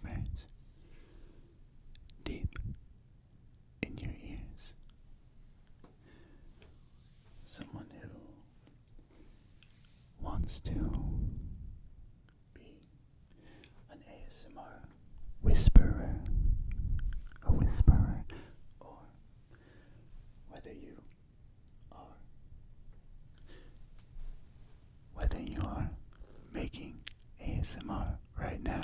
whispers deep in your ears. Someone who wants to be an ASMR whisperer, a whisperer, or whether you are making ASMR right now.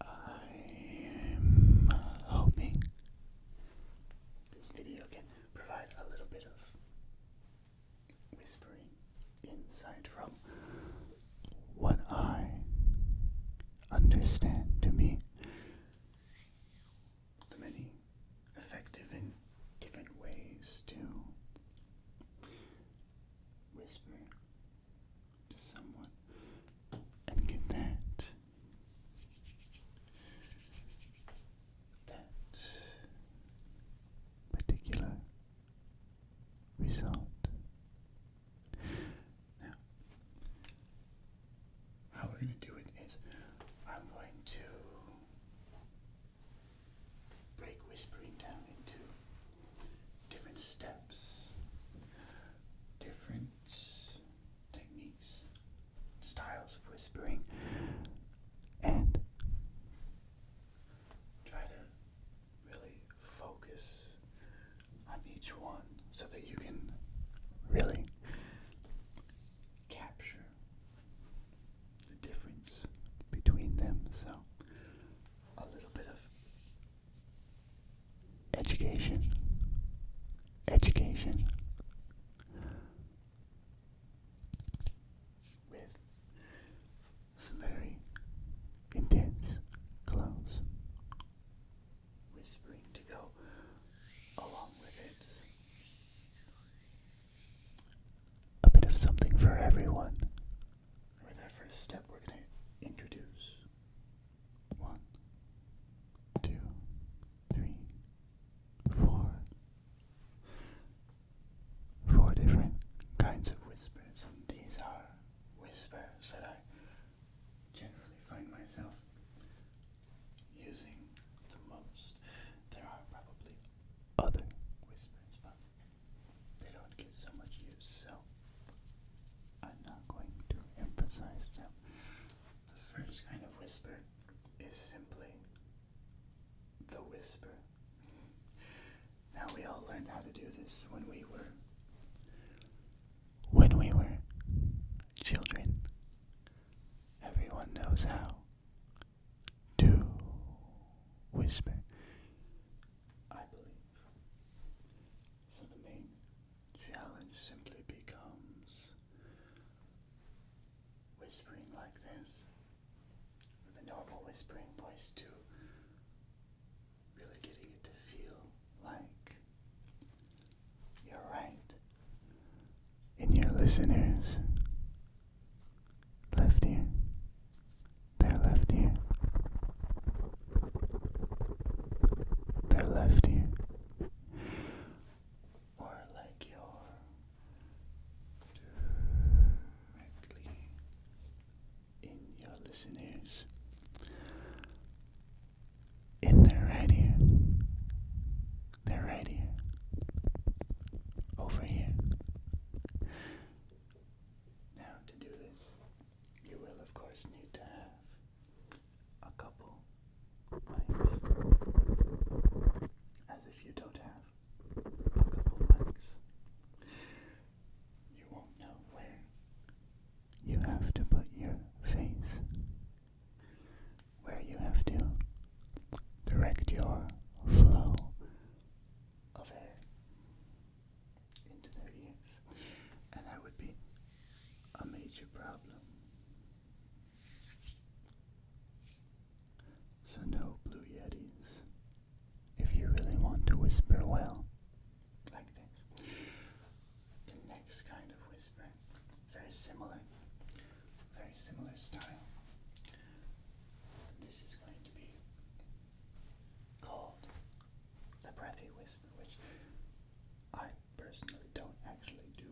I'm hoping this video can provide a little bit of whispering insight from what I understand to be the many effective and different ways to whisper to someone and get that particular result. Now, how we're going to do it is I'm going to break whispering down into different steps, different techniques, styles of whispering, and try to really focus on each one so that you can really capture the difference between them. So a little bit of education, with some very intense, close whispering to go along with it. A bit of something for everyone. With our first step, we're going to introduce 1, 2, 3, 4 different kinds of whispers, and these are whispers that I generally find myself using the most. There are probably other whispers, but they don't get so much use, so I'm not going to emphasize them. The first kind of whisper is simply the whisper. Now, we all learned how to do this when we were children. Everyone knows how to whisper, I believe. So the main challenge simply becomes whispering like this, with a normal whispering voice, to really getting it to feel like you're right in your listeners' left ear, their left ear, their left ear, or like you're directly in your listeners, in their right ear, over here. Now, to do this, you will of course need to have a couple mics, as if you don't have a couple mics, you won't know where you have to put your face, where you have to direct your flow of air into their ears, and that would be a major problem. So no Blue Yetis if you really want to whisper well, like this. The next kind of whisper, very similar style. This is going to be called the breathy whisper, which I personally don't actually do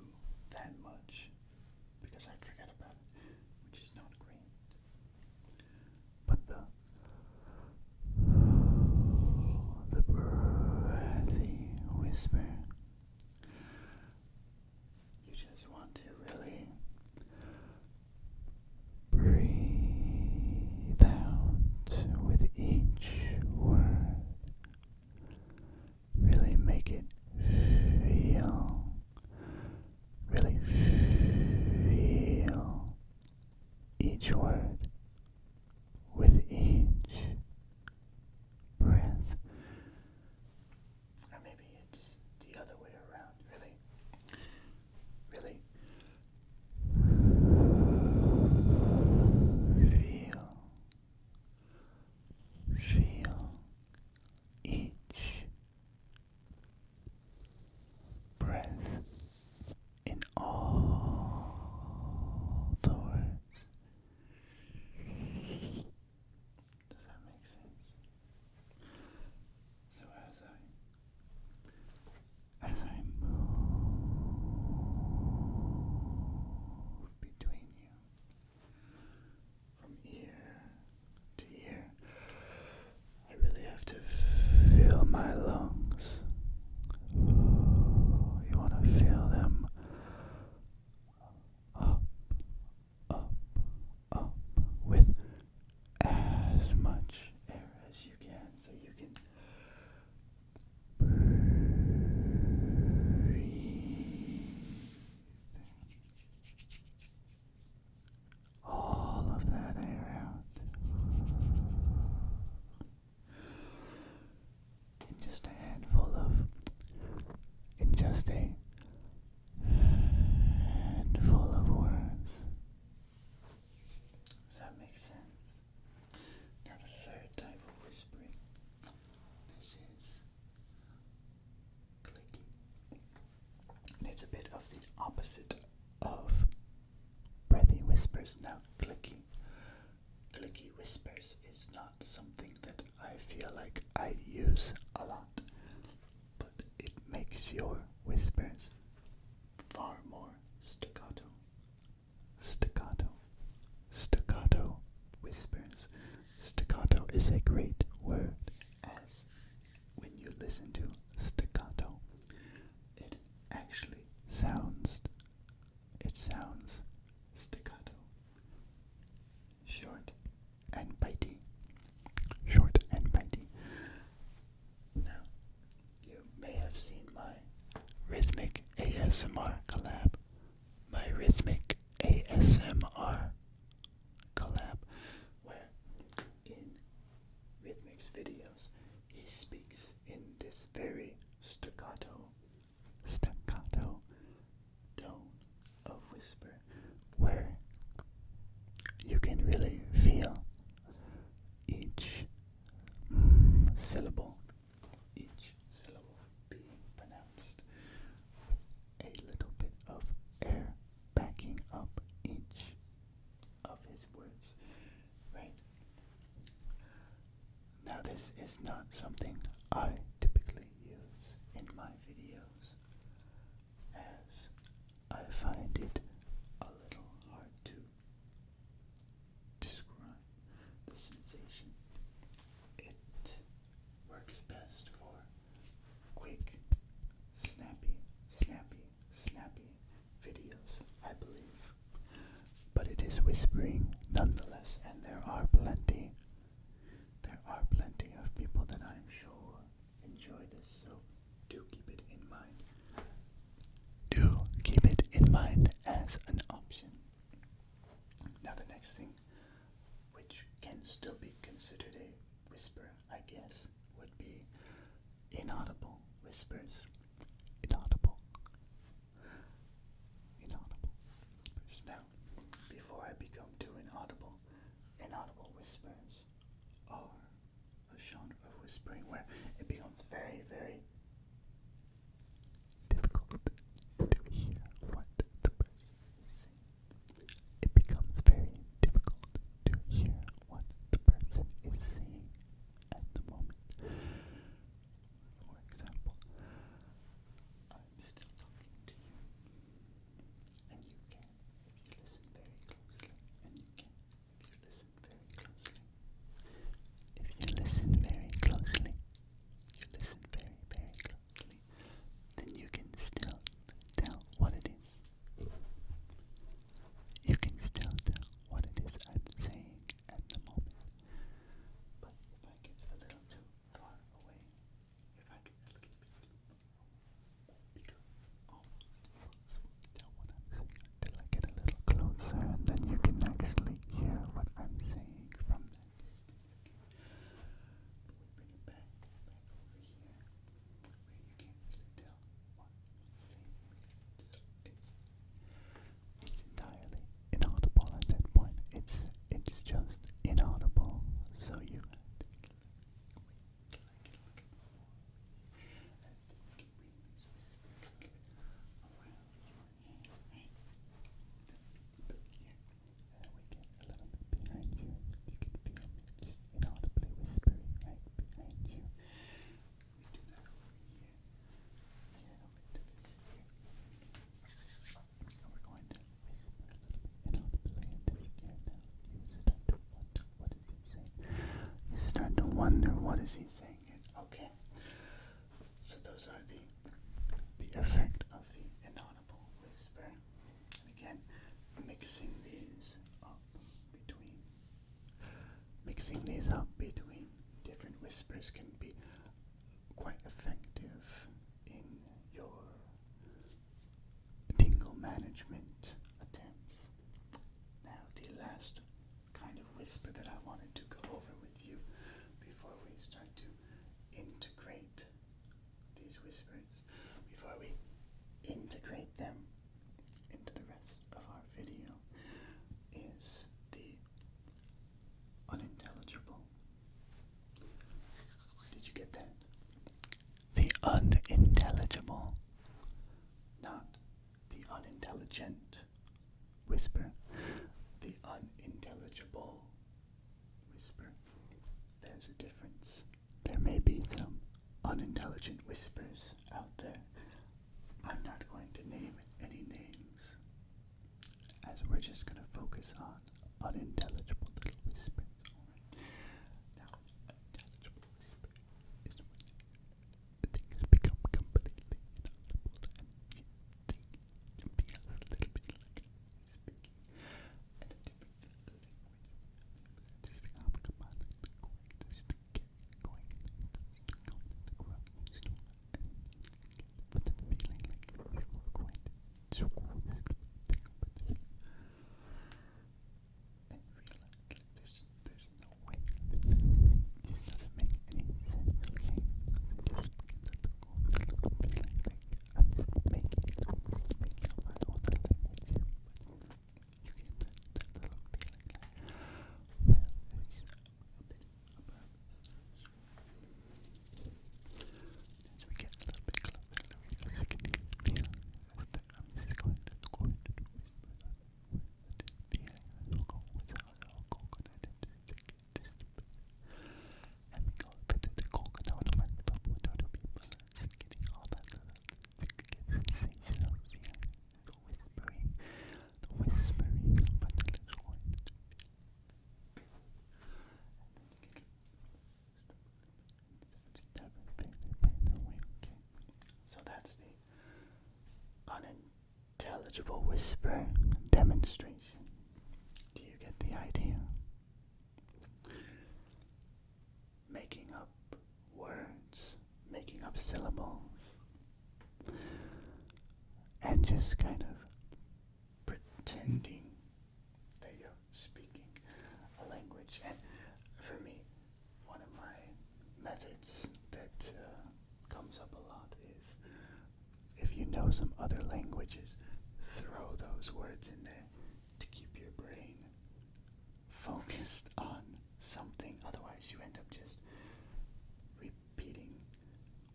that much because I forget about it, which is not great. each word, with each breath. Or maybe it's the other way around, really. Really. Feel each breath in all the words. Does that make sense? So as I move between you, from ear to ear, I really have to feel my lungs. You want to feel them up, up, up, with as much air as you can, so you can all of that air out in just a handful of words. Does that make sense? Now the third type of whispering, this is clicky. And it's a bit of the opposite of breathy whispers. Now clicky whispers is not something that I feel like I use a lot, but it makes your whispers far more staccato whispers. Staccato is a great word, as when you listen to staccato, it actually sounds staccato, short and bitey. Now, you may have seen my rhythmic ASMR collab. Where in Rhythmic's videos, he speaks in this very staccato tone of whisper, where you can really feel each syllable being pronounced with a little bit of air backing up each of his words, right? Now this is not something I typically use in my videos, as I find it a little hard to describe the sensation. It works best for quick, snappy videos, I believe. But it is whispering nonetheless, and there are plenty of people that I'm sure enjoy this, so do keep it in mind. As an option. Now the next thing, which can still be considered a whisper, I guess, would be inaudible whispers. Inaudible whispers. Now, before I become too inaudible whispers are a genre of whispering where it becomes very, very difficult to hear what the person is saying. It becomes very difficult to hear what the person is saying at the moment. For example, I'm still talking to you, and you can, if you listen very closely, and you can, if you listen very closely. If you listen very closely, you listen very, very what is he saying it? Okay. So those are the effect of the inaudible whisper. And again, mixing these up between different whispers can be quite effective in your tingle management attempts. Now, the last kind of whisper that I wanted to go over with you before we start to integrate these whispers, before we integrate them into the rest of our video, is the unintelligible. Did you get that? The unintelligible, not the unintelligent whisper. The unintelligible whisper. There's a difference. There may be some unintelligent whispers out there. I'm not going to name any names, as we're just going to focus on unintelligible little whispers. Now, unintelligible whisper is when things become completely inaudible and you think it feels a little bit like speaking in a different language. Just become commanded to going to stick going in the grocery store and with the feeling like you were going to school and feel like there's no way. This doesn't make any sense, okay? Just get to go with a little feeling like I'm just making up my own language. You get that little feeling like, well, it's a bit above. As we get a little bit closer, you can feel that I'm just going to whisper the coconut and we go over to the coconut and with other people just getting all that little sensational feeling, the whispering of what the little going to be. So that's the unintelligible whisper demonstration. Do you get the idea? Making up words, making up syllables, and just kind of pretending that you're speaking a language. And for me, one of my methods that comes up a lot is, if you know some other languages, throw those words in there to keep your brain focused on something. Otherwise, you end up just repeating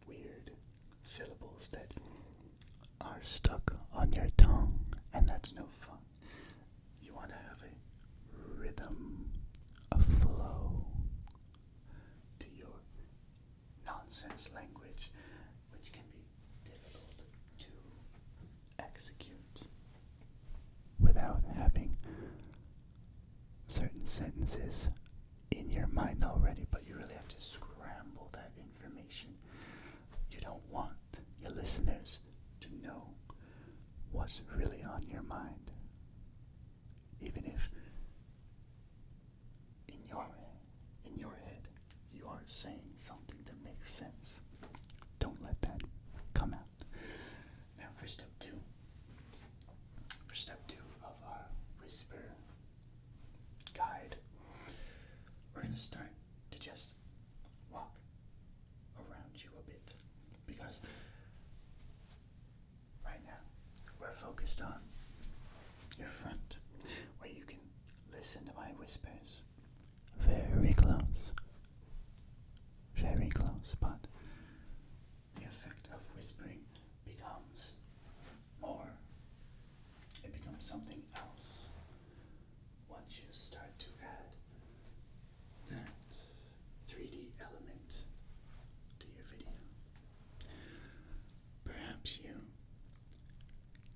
weird syllables that are stuck on your tongue, and that's no fun. You want to have a rhythm, a flow to your nonsense language, which can be difficult to execute without having certain sentences in your mind already, but you really have to scramble that information. You don't want your listeners to know what's really on your mind, even if in your head you are saying something that makes sense. Don't let that come out. Now for step two of our whisper guide, we're going to start to just walk around you a bit, because right now we're focused on your front, where you can listen to my whispers very close, but the effect of whispering becomes something else once you start to add that 3D element to your video. Perhaps you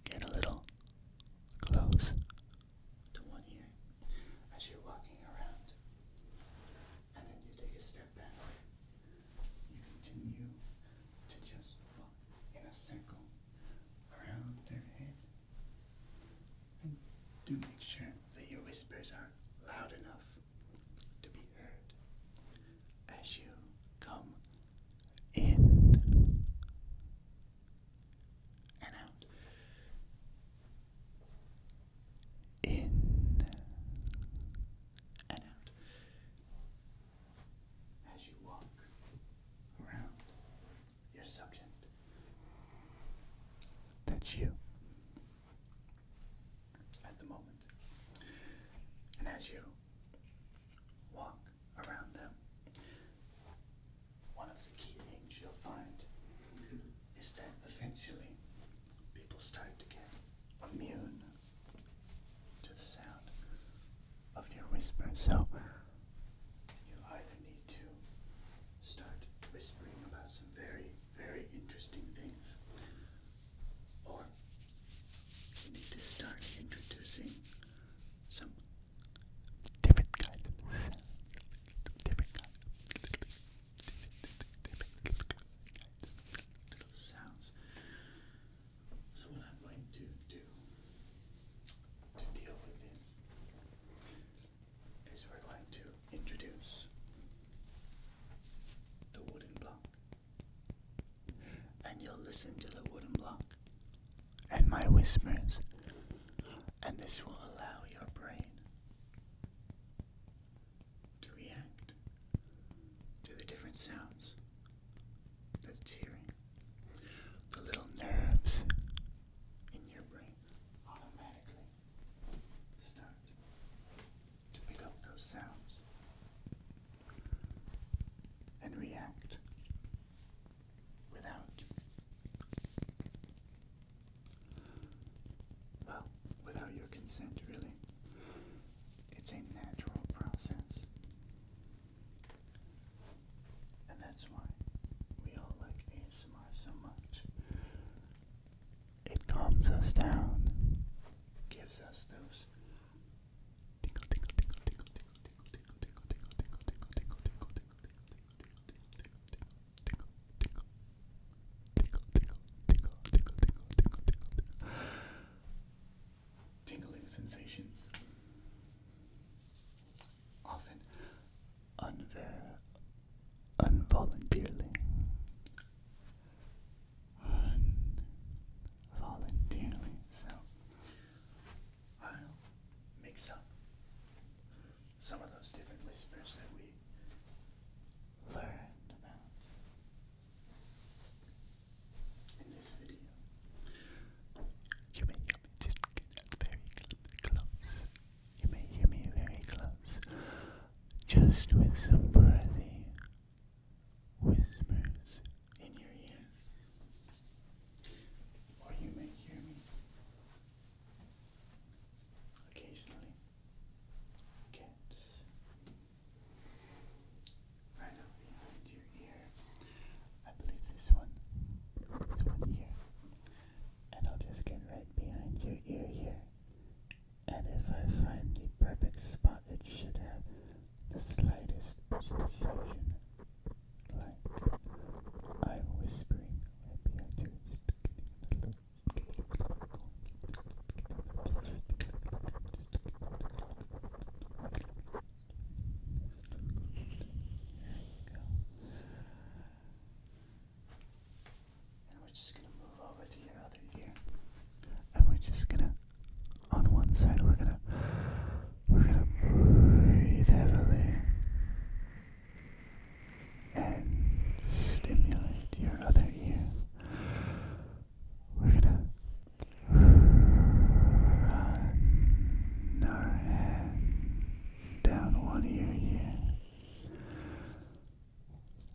get a little close to one ear as you're walking around. as you come in and out, in and out, as you walk around your subject. That's you at the moment. And as you walk around them, one of the key things you'll find is that eventually people start to get immune to the sound of your whisper. So you either need to start whispering about some very, very interesting things, or you need to start introducing some different kind of sound, different kind of little sounds. So what I'm going to do to deal with this is we're going to introduce the wooden block, and you'll listen to the wooden block and my whispers, and this will allow your brain to react to the different sounds that it's hearing. The little nerves in your brain automatically start to pick up those sounds and react without your consent, really. It's a natural process. And that's why we all like ASMR so much. It calms us down, gives us those tinkle, tinkle, tinkle, tinkle, tinkle, tinkle, tinkle, tinkle, tinkle, tinkle, tinkle, tinkle, tingling sensations, often involuntarily. So I'll mix up some of those different whispers that we learned about in this video. You may hear me just get very close. You may hear me very close. Just with some breathy whispers in your ears. Or you may hear me occasionally get right up behind your ear. I believe this one here. And I'll just get right behind your ear here. And if I find the perfect spot, it should have the slightest sensation, like I'm whispering right behind your ear. And we're just going to move over to your other ear. And we're just going to, on one side, we're going to breathe heavily and stimulate your other ear. We're going to run our hand down one ear here.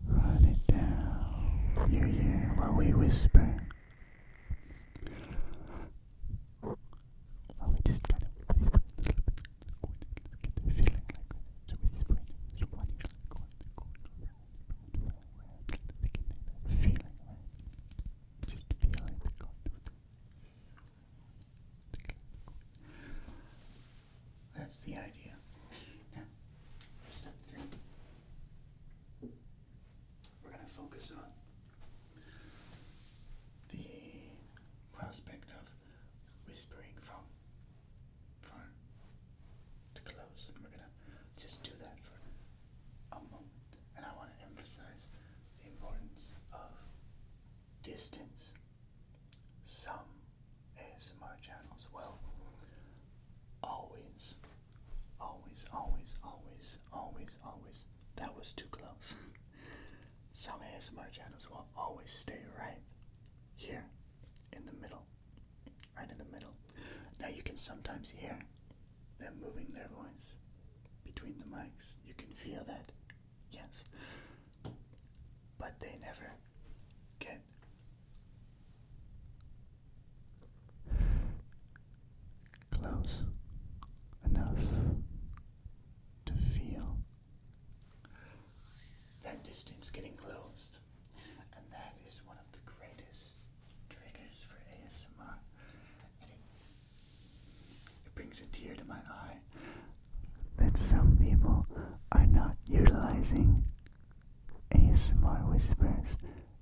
Run it down your ear while we whisper. While we just kind of whisper a little bit. Get the feeling like we're whispering. There's one ear going around. That feeling, right? Just feel it going. That's the idea. Now, for step 3, we're going to focus on the prospect of whispering from far to close, and we're going to just do that for a moment. And I want to distance, some ASMR channels will always, that was too close. Some ASMR channels will always stay right here in the middle, right in the middle. Now you can sometimes hear them moving their voice between the mics. You can feel that, yes. But they never get close enough to feel that distance getting closed. And that is one of the greatest triggers for ASMR. And it brings a tear to my eye that some people are not utilizing ASMR whispers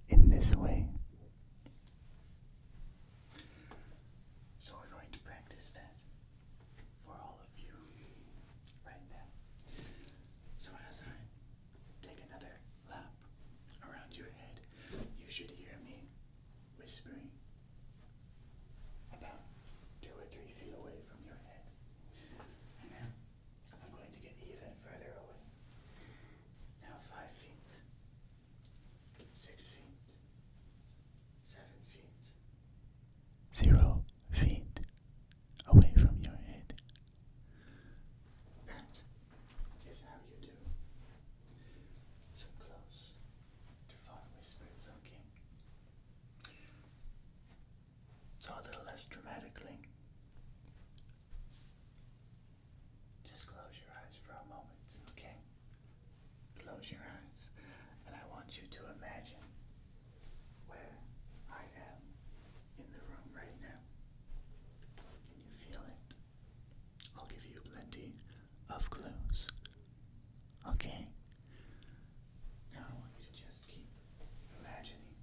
in this way. So we're going to practice that for all of you right now. So as I take another lap around your head, you should hear me whispering about 2 or 3 feet away from your head. And now I'm going to get even further away. Now 5 feet, 6 feet, 7 feet, 0 feet away from your head. That is how you do some close to far whispers, okay? So a little less dramatically. Just close your eyes for a moment, okay? Close your eyes, and I want you to imagine where I am in the room right now. Can you feel it? I'll give you plenty of clues. Okay? Now I want you to just keep imagining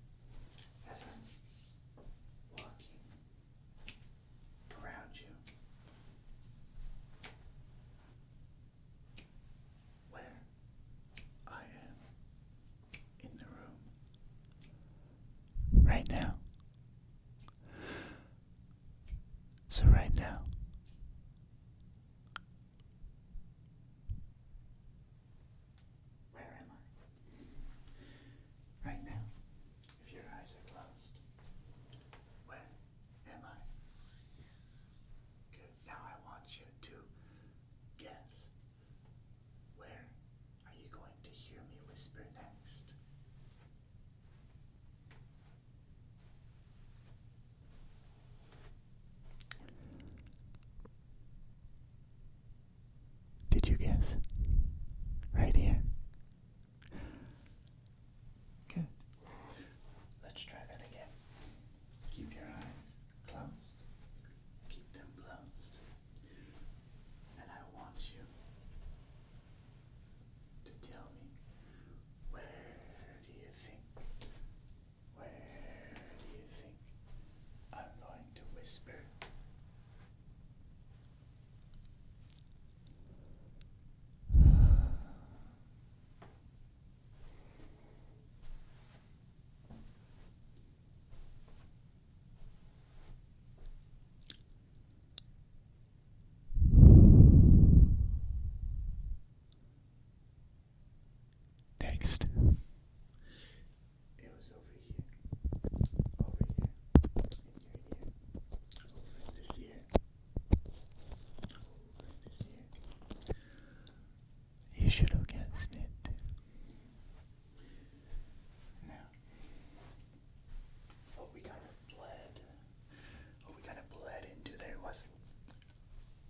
as I'm walking around you where I am in the room right now. So right now, where am I? Right now, if your eyes are closed, where am I? Good. Now I want you to guess, where are you going to hear me whisper next? Did you guess? Right here. Good. Let's try that again. Keep your eyes closed. Keep them closed. And I want you to tell me, where do you think I'm going to whisper? Next. It was over here. Over here. In your ear. Over this ear. Over this ear. You should have guessed it. Now, what we kind of bled into there was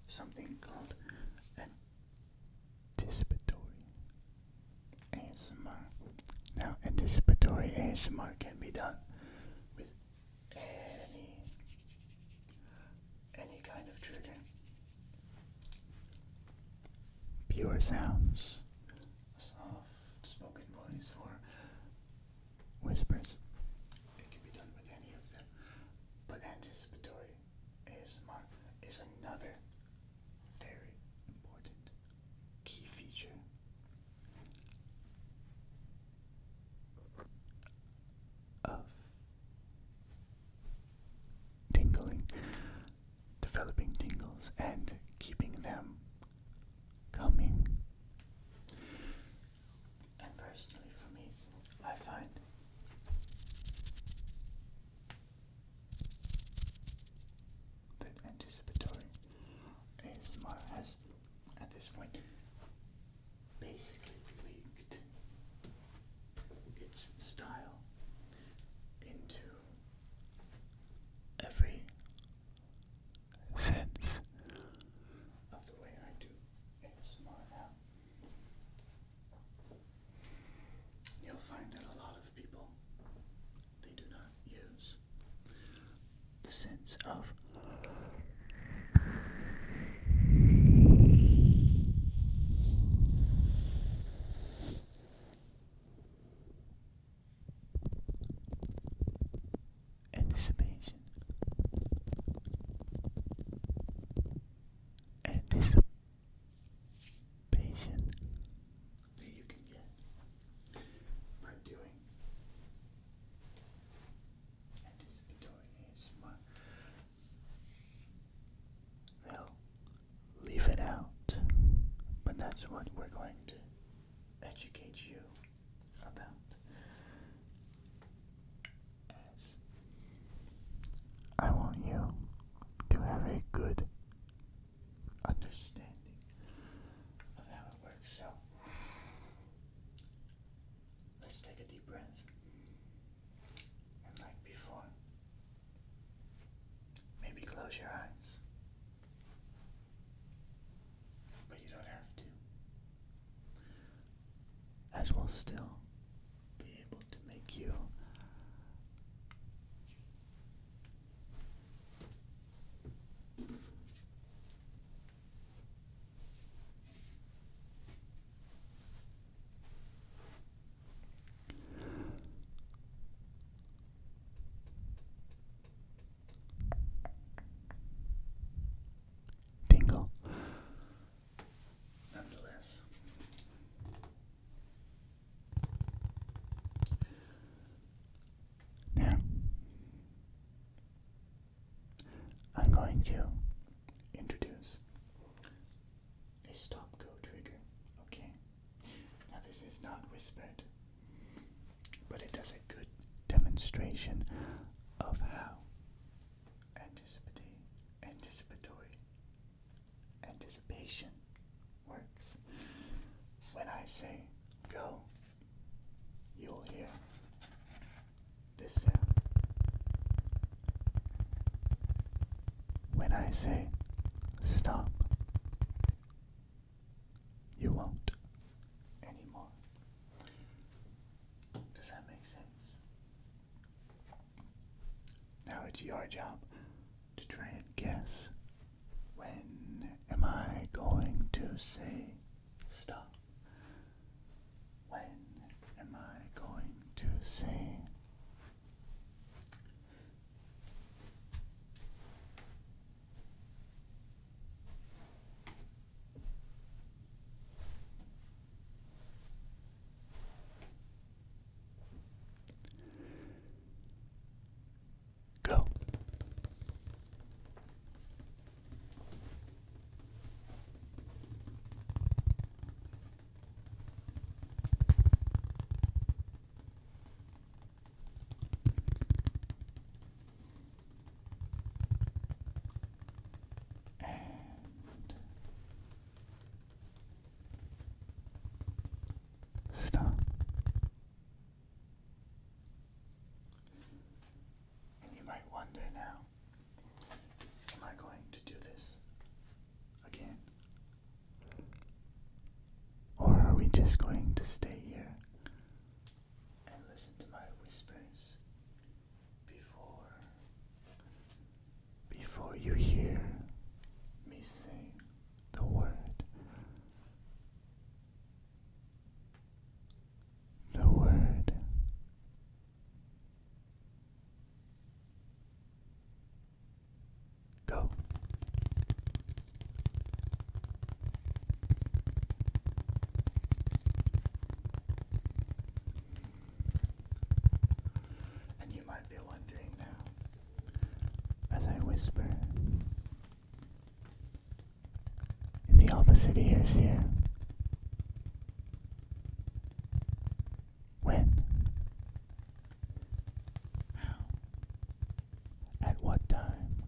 something called anticipatory ASMR. Now, anticipatory ASMR can be done with any kind of trigger. Pure sounds, a soft spoken voice, or whispers. It can be done with any of them. But anticipatory ASMR is another very important key feature of what we're going to educate you about. As I want you to have a good understanding of how it works. So, let's take a deep breath. And like before, maybe close your eyes. But you don't have to. As we'll still be able to make you tingle nonetheless. Now, I'm going to introduce a stop-go trigger, okay? Now this is not whispered, but it does a good demonstration of how anticipation works. When I say go, you'll hear this sound. When I say stop, you won't anymore. Does that make sense? Now it's your job to try and guess, when am I going to say stop? When am I going to say go? Stop. And you might wonder now, am I going to do this again? Or are we just going to stay here and listen to my whispers before you hear me say the word? The word go. And you might be wondering now, as I whisper in the opposite ears here, when, how, at what time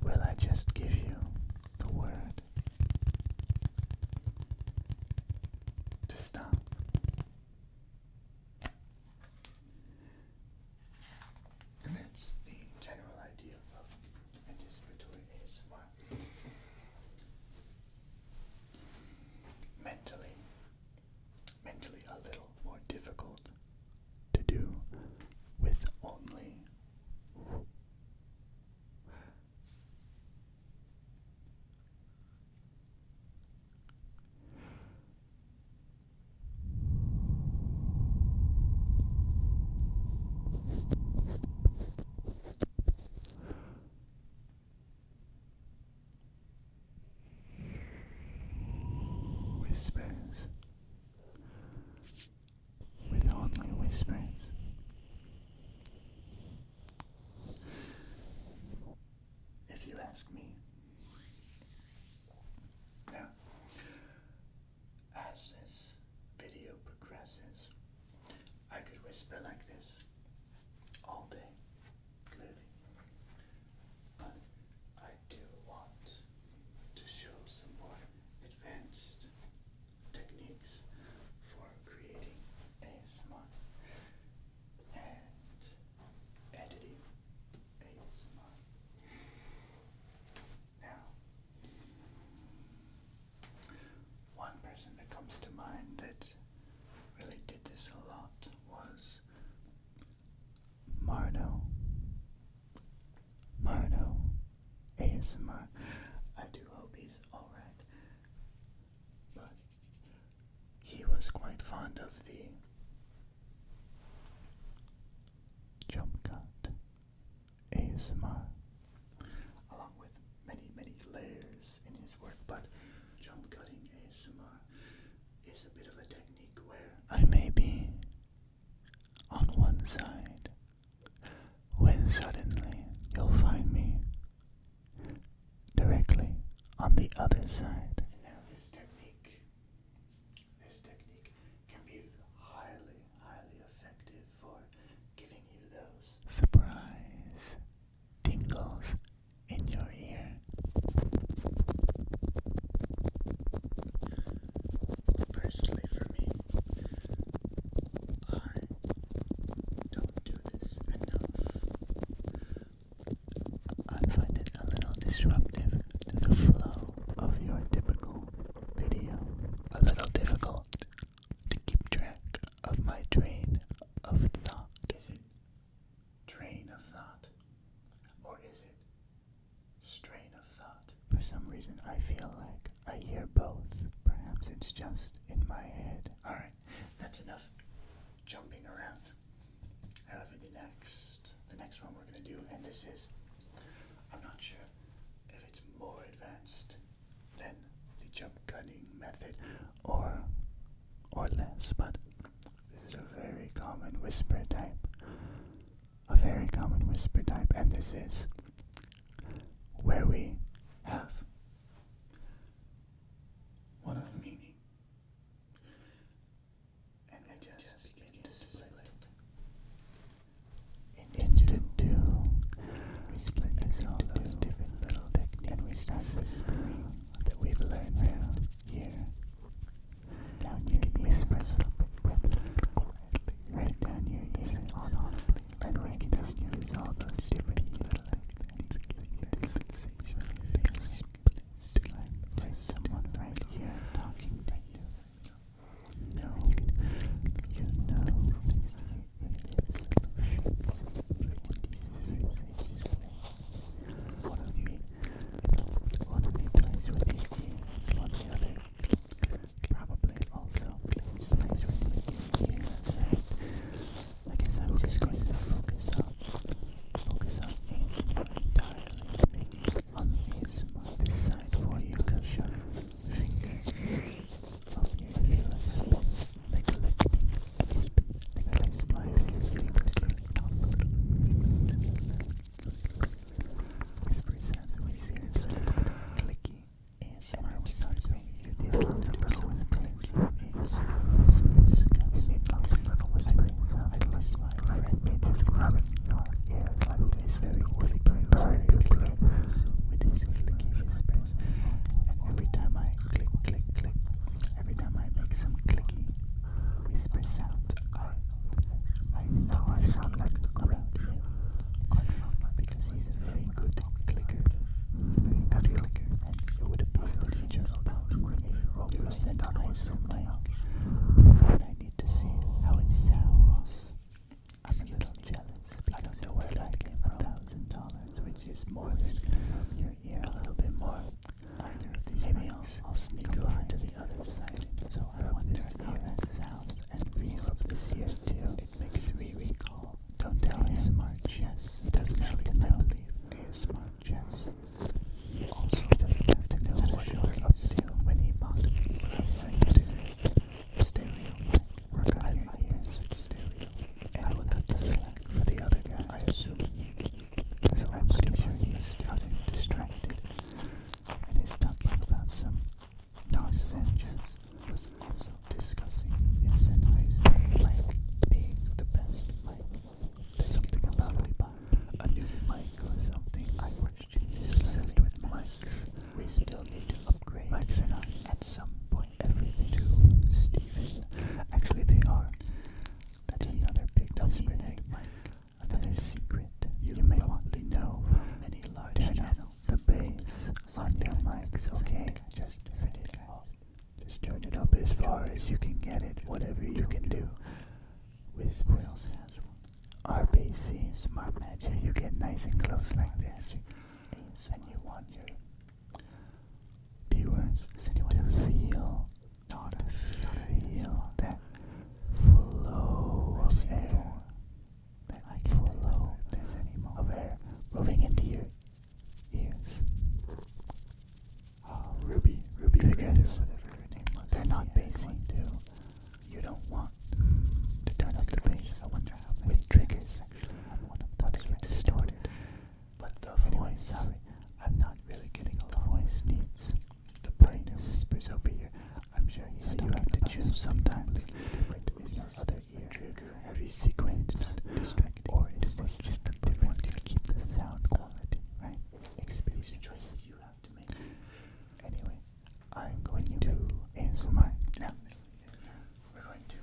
will I just give you the word to stop? And that's the general idea of anticipatory ASMR. Mentally a little more difficult to do with only is, I could whisper like this all day, clearly, but I do want to show some more advanced techniques for creating ASMR and editing ASMR. Now, one person that comes to mind that really did this a lot was Marno ASMR. I do hope he's alright. But he was quite fond of the jump cut ASMR, along with many, many layers in his work. But jump cutting ASMR is a bit of a technique where I may be on one side when suddenly you'll find me directly on the other side. And now this technique can be highly, highly effective for giving you those surprise tingles in your ear. Personally, for me, I don't do this enough. I find it a little disruptive to the flow of your typical video. A little difficult to keep track of my train of thought. Is it train of thought? Or is it strain of thought? For some reason I feel like I hear both. Perhaps it's just in my head. Alright, that's enough jumping around. However, the next one we're going to do, and this is, I'm not sure if it's more advanced than the jump cutting method or less, but this is a very common whisper type. And this is where we have one of meaning, and we just begin to split it into two. We split this all those different little techniques, and we start whispering that we've learned around here, down your whisper a little bit quietly, right down your ears, and we can just use all those different little techniques get it. Whatever you can do with who else has one? RBC, Smart Magic. You get nice and close like this, and you want your viewers to feel that flow of air, that flow of air moving into your ears. Ruby triggers, they're not bassy too. You don't want to turn up the bass. I wonder how many with triggers. Thought they get distorted. But the voice, sorry, I'm not really getting a lot. Voice needs the brightness whispers over here. I'm sure you have to choose sometimes with your other ear. Trigger heavy sequence, or is this just a different to keep the sound quality, right? These are choices you have to make. Anyway, I'm going to answer mine. Now, we're going to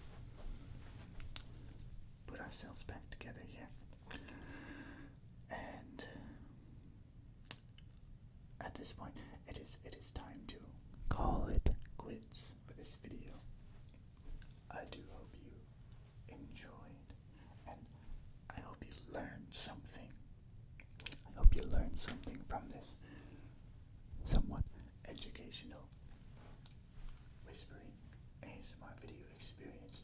put ourselves back together here. And at this point, it is time to call it quits for this video. I do hope you enjoyed, and I hope you learned something. I hope you learned something from this somewhat educational whispering ASMR video experience.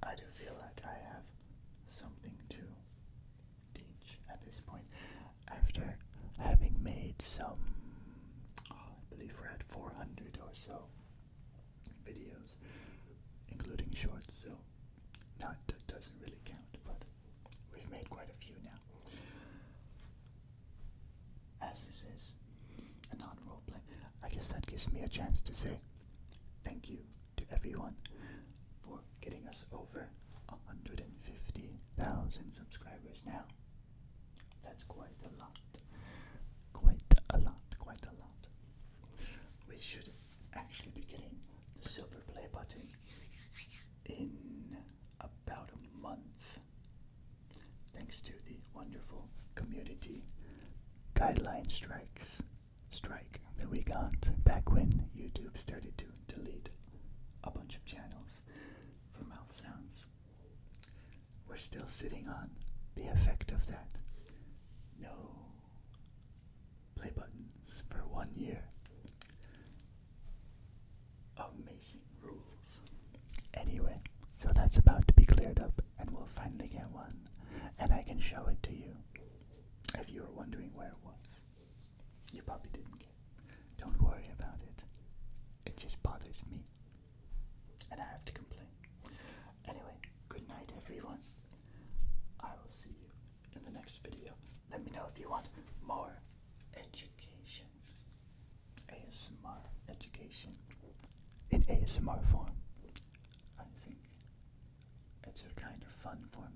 I do feel like I have something to teach at this point after having made some, I believe we're at 400 or so videos, including shorts, so that doesn't really count, but we've made quite a few now. As this is a non-roleplay, I guess that gives me a chance to say thank you to everyone for getting us over 150,000 subscribers now. That's quite a lot. We should actually be getting the silver play button in about a month, thanks to the wonderful community guideline strike that we got back when YouTube started to delete a bunch of channels for mouth sounds. We're still sitting on the effect of that. No play buttons for 1 year. Amazing rules. Anyway, so that's about to be cleared up, and we'll finally get one, and I can show it to you. If you were wondering where it was, you probably didn't get it. Don't worry about it. It just bothers me, and I have to complain. Anyway, good night, everyone. I will see you in the next video. Let me know if you want more education, ASMR education in ASMR form. I think it's a kind of fun form